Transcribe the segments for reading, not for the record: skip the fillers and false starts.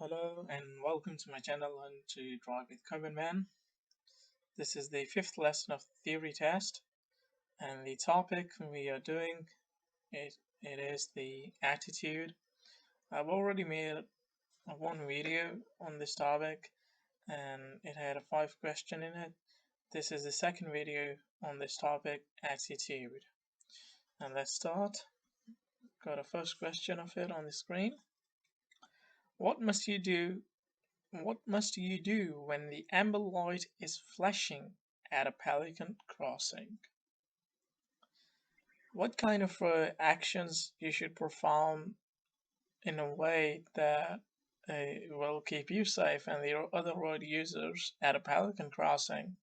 Hello and welcome to my channel Learn to Drive with Carbon Man. This is the fifth lesson of the theory test, and the topic we are doing it is the attitude. I've already made one video on this topic, and it had a 5 question in it. This is the second video on this topic, attitude. And let's start. Got a first question of it on the screen. What must you do What must you do when the amber light is flashing at a pelican crossing? What kind of actions you should perform in a way that will keep you safe and the other road users at a pelican crossing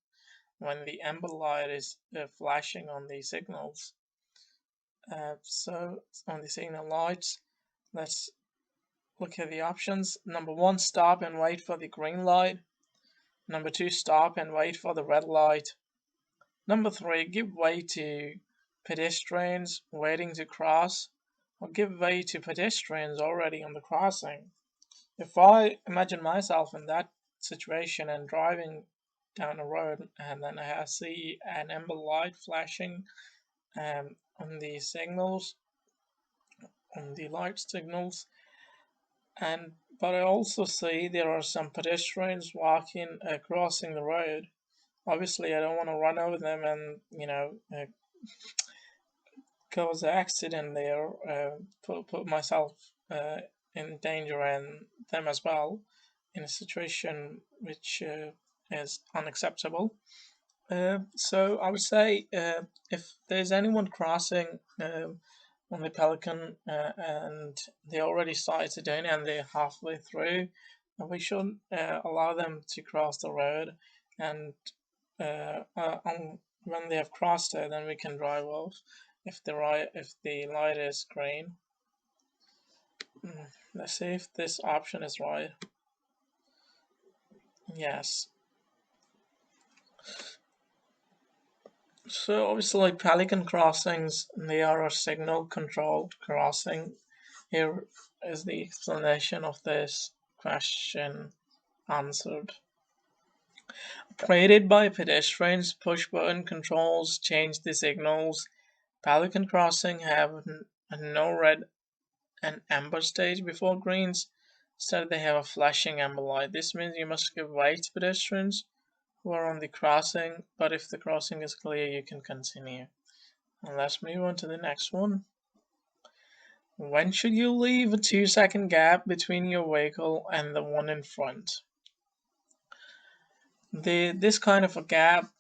when the amber light is flashing on the signals? So on the signal lights, let's look at the options. Number 1, stop and wait for the green light. Number 2, stop and wait for the red light. Number 3, give way to pedestrians waiting to cross, or give way to pedestrians already on the crossing. If I imagine myself in that situation and driving down a road and then I see an amber light flashing on the signals, on the light signals, but I also see there are some pedestrians walking, crossing the road. Obviously, I don't want to run over them and cause an accident there, put myself in danger and them as well in a situation which is unacceptable. So I would say if there's anyone crossing on the Pelican and they already started doing it and they're halfway through, we should allow them to cross the road, and when they have crossed it, then we can drive off if the light is green. Let's see if this option is right. Yes. So obviously pelican crossings, they are a signal controlled crossing. Here is the explanation of this question answered. Operated by pedestrians, push button controls change the signals. Pelican crossing have no red and amber stage before greens. Instead they have a flashing amber light. This means you must give way to pedestrians who are on the crossing, but if the crossing is clear, you can continue. And let's move on to the next one. When should you leave a 2-second gap between your vehicle and the one in front? This kind of a gap,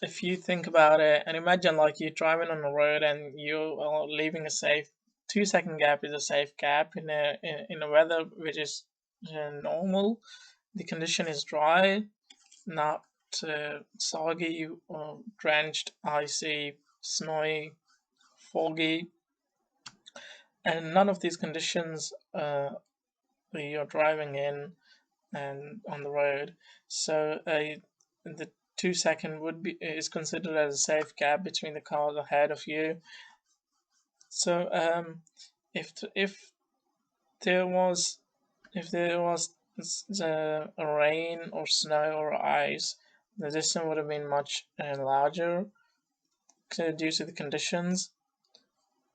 if you think about it, and imagine like you're driving on the road and you are leaving a safe 2-second gap is a safe gap in a weather which is normal. The condition is dry, not soggy or drenched, icy, snowy, foggy, and none of these conditions you're driving in and on the road. So the 2-second is considered as a safe gap between the cars ahead of you. So if there was rain or snow or ice, the distance would have been much larger due to the conditions.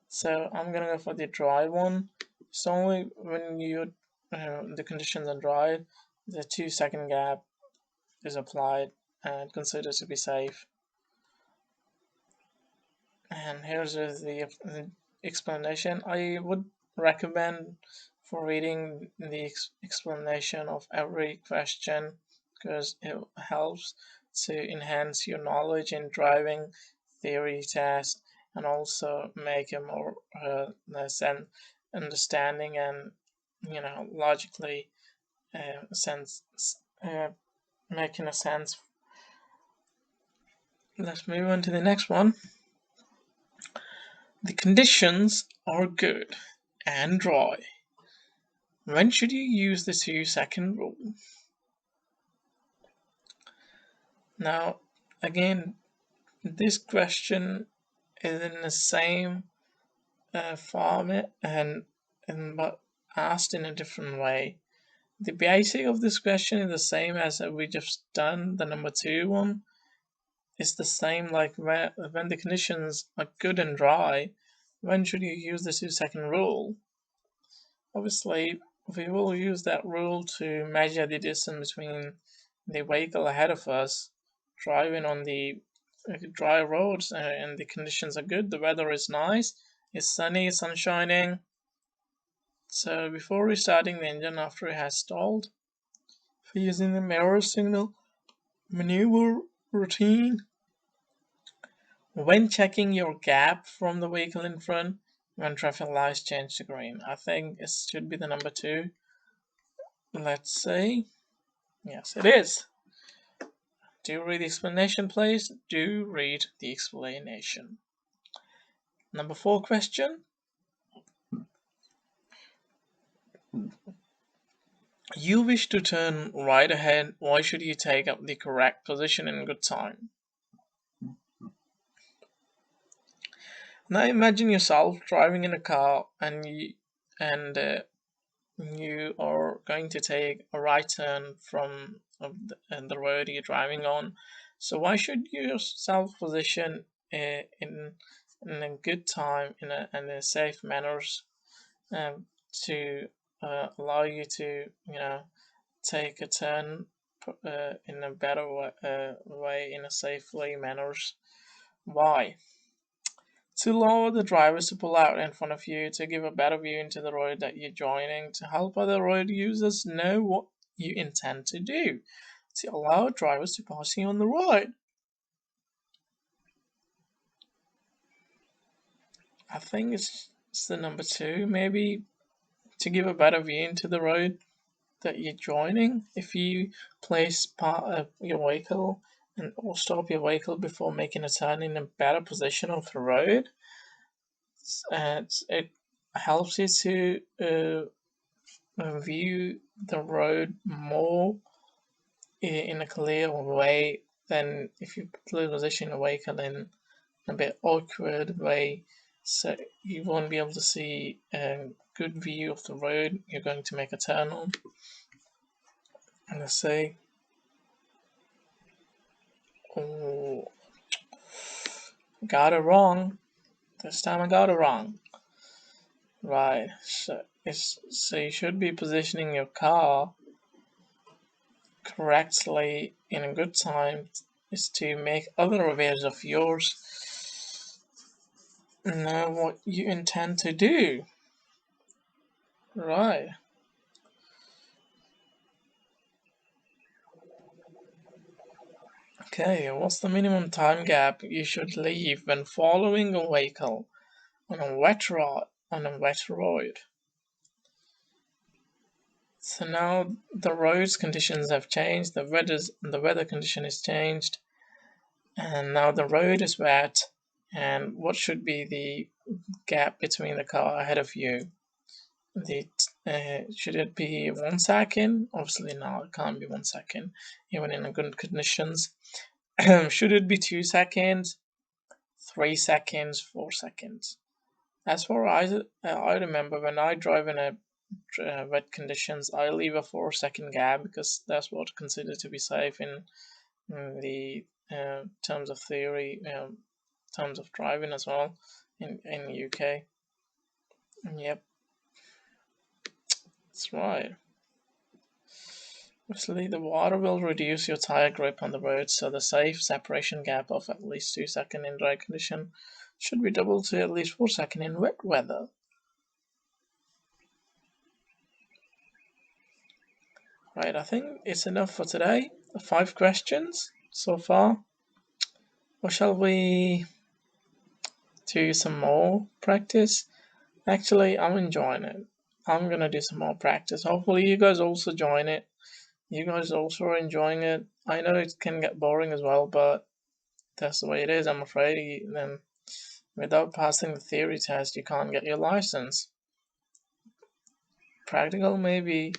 So I'm gonna go for the dry one. It's only when the conditions are dry, the 2-second gap is applied and considered to be safe. And here's the explanation. I would recommend for reading the explanation of every question because it helps to enhance your knowledge in driving theory test and also make a more understanding and logically sense making a sense. Let's move on to the next one. The conditions are good and dry. When should you use the 2-second rule? Now, again, this question is in the same format but asked in a different way. the basic of this question is the same as we just done the number 2 one. It's the same like when the conditions are good and dry, when should you use the 2-second rule? Obviously, we will use that rule to measure the distance between the vehicle ahead of us driving on the dry roads and the conditions are good, the weather is nice, it's sunny, sun shining. So before restarting the engine after it has stalled, for using the mirror signal maneuver routine, when checking your gap from the vehicle in front, when traffic lights change to green. I think it should be the number 2. Let's see. Yes, it is. Do you read the explanation, please? Do read the explanation. Number 4 question. You wish to turn right ahead. Why should you take up the correct position in good time? Now imagine yourself driving in a car and you are going to take a right turn from the road you're driving on. So why should you yourself position in a good time in a safe manners to allow you to take a turn in a better way in a safely manners? Why? To allow the drivers to pull out in front of you, to give a better view into the road that you're joining, to help other road users know what you intend to do, to allow drivers to pass you on the road. I think it's the number 2, maybe to give a better view into the road that you're joining. If you place your vehicle or stop your vehicle before making a turn in a better position of the road, it helps you to view the road more in a clear way than if you position your vehicle in a bit awkward way, so you won't be able to see a good view of the road you're going to make a turn on. And let's say, oh, got it wrong. This time I got it wrong. Right, so you should be positioning your car correctly in a good time is to make other aware of yours know what you intend to do. Right. Okay, what's the minimum time gap you should leave when following a vehicle on a wet road? So now the roads conditions have changed, the weather condition is changed, and now the road is wet. And what should be the gap between the car ahead of you? Should it be 1 second? Obviously, no, it can't be 1 second, even in good conditions. Should it be 2 seconds, 3 seconds, 4 seconds? As far as I remember, when I drive in a wet conditions, I leave a 4-second gap because that's what considered to be safe in the terms of theory, terms of driving as well in the UK. Yep, that's right. Obviously, the water will reduce your tire grip on the road, so the safe separation gap of at least 2 seconds in dry condition should be doubled to at least 4 seconds in wet weather. Right, I think it's enough for today. 5 questions so far. Or shall we do some more practice? Actually, I'm enjoying it. I'm gonna do some more practice. Hopefully, you guys also join it. You guys also are enjoying it. I know it can get boring as well, but that's the way it is. I'm afraid without passing the theory test, you can't get your license. Practical, maybe,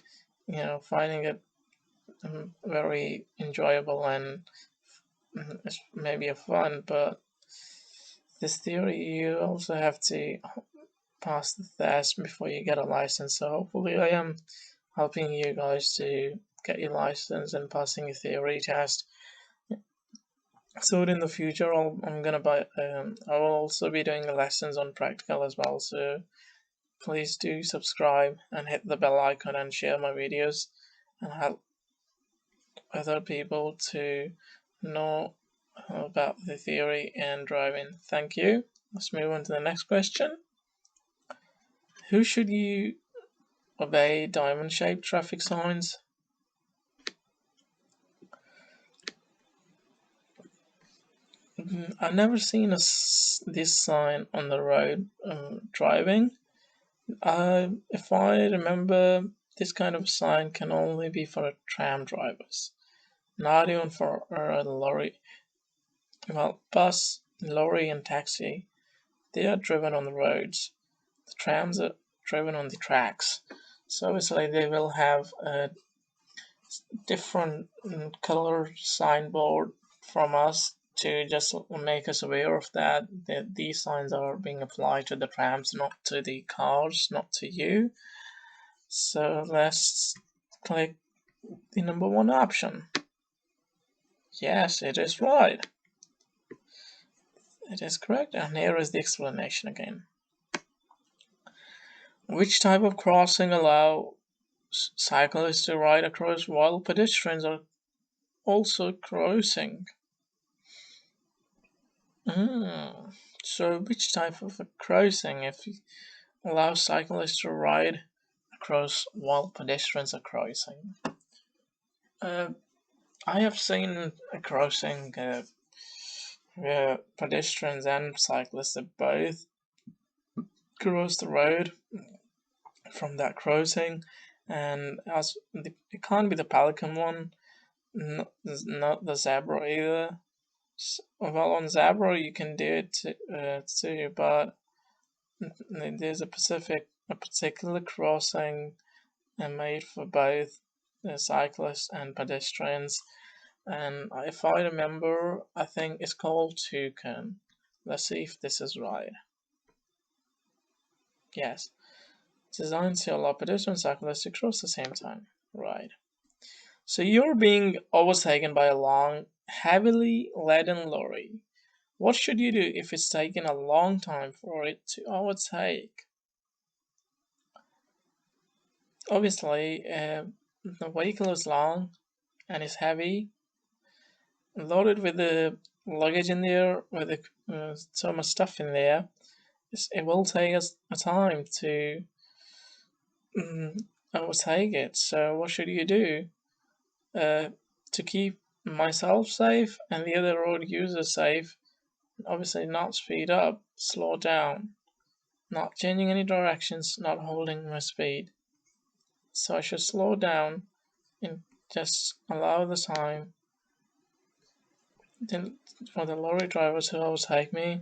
finding it very enjoyable and it's maybe a fun, but this theory, you also have to pass the test before you get a license. So hopefully I am helping you guys to get your license and passing your theory test. So in the future, I will also be doing lessons on practical as well. So please do subscribe and hit the bell icon and share my videos and help other people to know about the theory and driving. Thank you. Let's move on to the next question. Who should you obey diamond-shaped traffic signs? I've never seen this sign on the road driving. If I remember, this kind of sign can only be for tram drivers, not even for a lorry. Well, bus, lorry, and taxi, they are driven on the roads. The trams are driven on the tracks. So obviously they will have a different color signboard from us to just make us aware of that these signs are being applied to the trams, not to the cars, not to you. So let's click the number one option. Yes, it is right. It is correct, and here is the explanation again. Which type of crossing allow cyclists to ride across while pedestrians are also crossing? So which type of a crossing if you allow cyclists to ride across while pedestrians are crossing? I have seen a crossing where pedestrians and cyclists are both cross the road from that crossing, and it can't be the pelican one, not the zebra either. Well, on zebra you can do it too, but there's a particular crossing made for both cyclists and pedestrians, and if I remember, I think it's called toucan. Let's see if this is right. Yes, designed to allow pedestrians and cyclists to cross at the same time. Right. So you're being overtaken by a long, heavily laden lorry. What should you do if it's taking a long time for it to overtake? Obviously, the vehicle is long and is heavy, loaded with the luggage in there, with so much stuff in there. It will take us a time to overtake it. So what should you do to keep myself safe and the other road users safe? Obviously, not speed up, slow down, not changing any directions, not holding my speed. So I should slow down and just allow the time for the lorry driver to overtake me.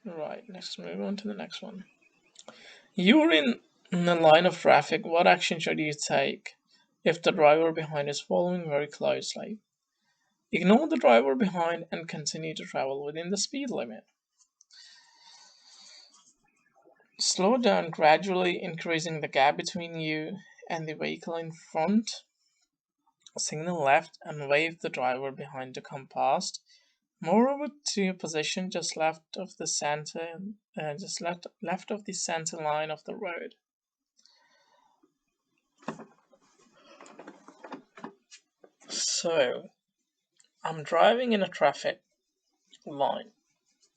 Right, let's move on to the next one. You're in a line of traffic. What action should you take if the driver behind is following very closely? Ignore the driver behind and continue to travel within the speed limit. Slow down gradually, increasing the gap between you and the vehicle in front. Signal left and wave the driver behind to come past. Moreover, to your position just left of the center, left of the center line of the road. So, I'm driving in a traffic line.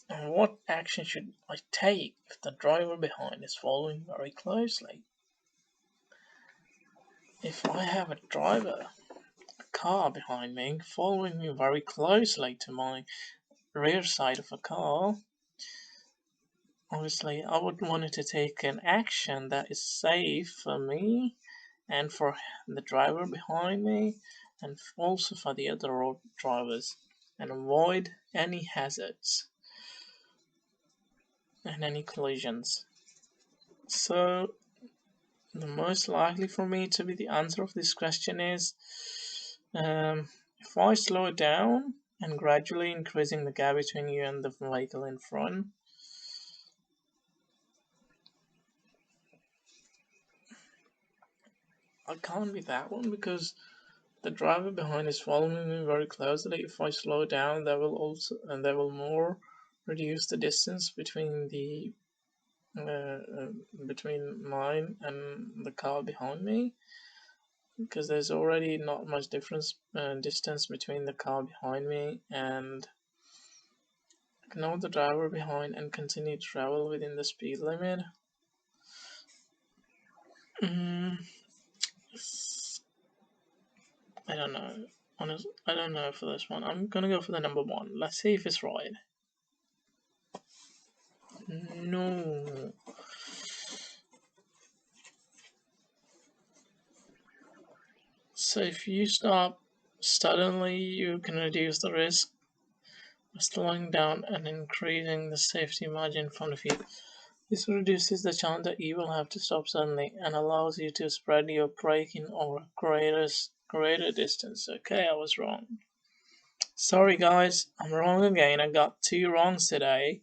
And what action should I take if the driver behind is following very closely? If I have a car behind me, following me very closely to my rear side of a car, obviously I would want it to take an action that is safe for me and for the driver behind me and also for the other road drivers and avoid any hazards and any collisions. So the most likely for me to be the answer of this question is if I slow down and gradually increasing the gap between you and the vehicle in front. It can't be that one because the driver behind is following me very closely. If I slow down, that will more reduce the distance between the between mine and the car behind me, because there's already not much distance between the car behind me and ignore the driver behind and continue to travel within the speed limit. I don't know. Honestly, I don't know for this one. I'm gonna go for the number one. Let's see if it's right. No. So if you stop suddenly, you can reduce the risk of slowing down and increasing the safety margin from the field. This reduces the chance that you will have to stop suddenly and allows you to spread your braking over greater distance. Okay, I was wrong. Sorry guys, I'm wrong again. I got 2 wrongs today.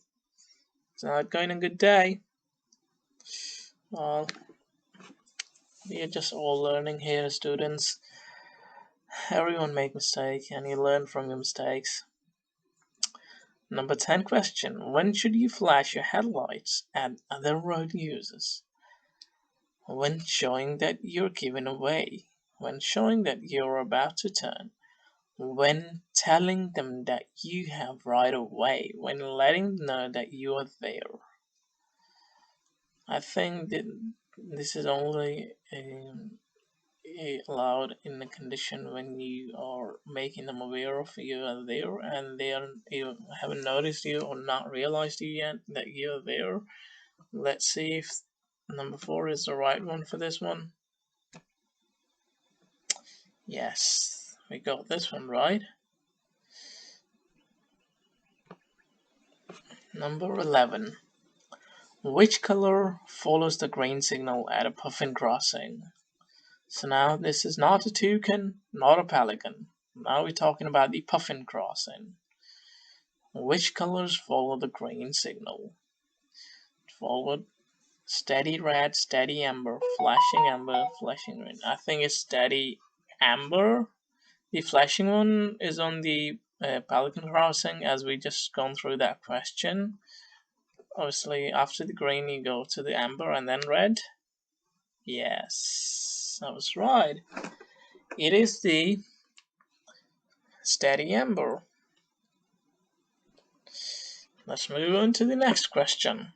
It's not going a good day. Well, we are just all learning here, students. Everyone make mistakes and you learn from your mistakes. Number 10 question. When should you flash your headlights at other road users? When showing that you're giving away. When showing that you're about to turn. When telling them that you have right of way. When letting them know that you are there. I think that this is only allowed in the condition when you are making them aware of you are there and they haven't noticed you or not realized you yet that you're there. Let's see if number 4 is the right one for this one. Yes, we got this one right. Number 11. Which color follows the green signal at a puffin crossing? So now this is not a toucan, not a pelican. Now we're talking about the puffin crossing. Which colors follow the green signal? Forward, steady red, steady amber, flashing green. I think it's steady amber. The flashing one is on the pelican crossing, as we just gone through that question. Obviously, after the green, you go to the amber and then red. Yes, I was right. It is the steady amber. Let's move on to the next question.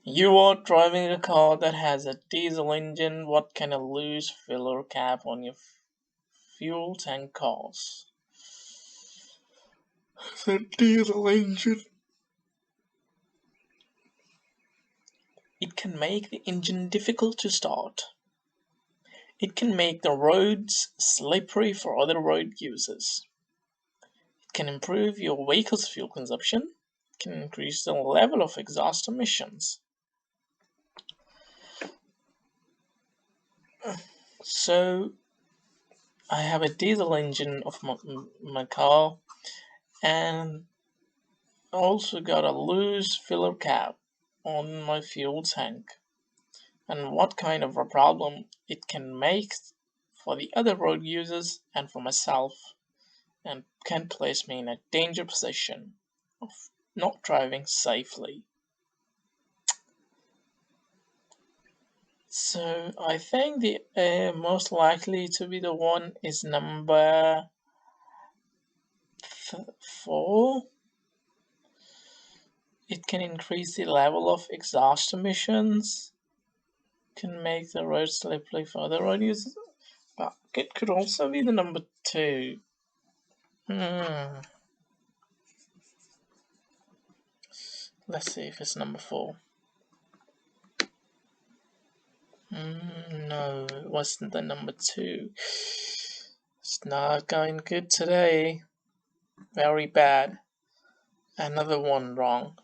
You are driving a car that has a diesel engine. What can a loose filler cap on your fuel tank cause? The diesel engine. It can make the engine difficult to start. It can make the roads slippery for other road users. It can improve your vehicle's fuel consumption. It can increase the level of exhaust emissions. So, I have a diesel engine of my car and also got a loose filler cap on my fuel tank. And what kind of a problem it can make for the other road users and for myself, and can place me in a danger position of not driving safely. So I think the most likely to be the one is number 4. It can increase the level of exhaust emissions, can make the road slippery for other road users, but it could also be the number 2. Let's see if it's number 4. No, it wasn't the number 2. It's not going good today. Very bad. Another one wrong.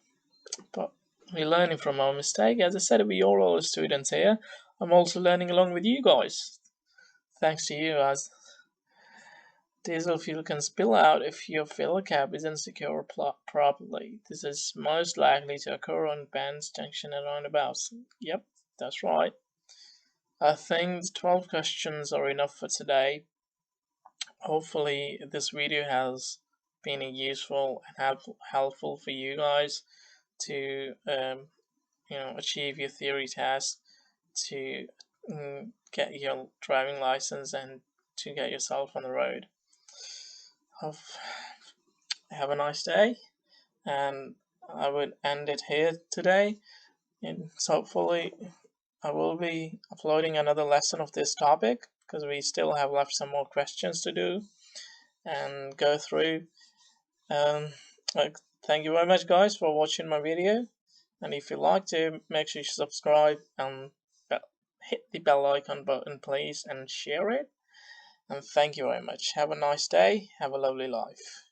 But we're learning from our mistake. As I said, we are all students here. I'm also learning along with you guys. Thanks to you, as Diesel fuel can spill out if your filler cap isn't secured properly. This is most likely to occur on bends, junction, and roundabouts. Yep, that's right. I think 12 questions are enough for today. Hopefully, this video has been useful and helpful for you guys to achieve your theory test, to get your driving license, and to get yourself on the road. Have a nice day, and I would end it here today. And so hopefully I will be uploading another lesson of this topic because we still have left some more questions to do and go through. Thank you very much, guys, for watching my video. And if you like to, make sure you subscribe and hit the bell icon button, please, and share it. And thank you very much. Have a nice day. Have a lovely life.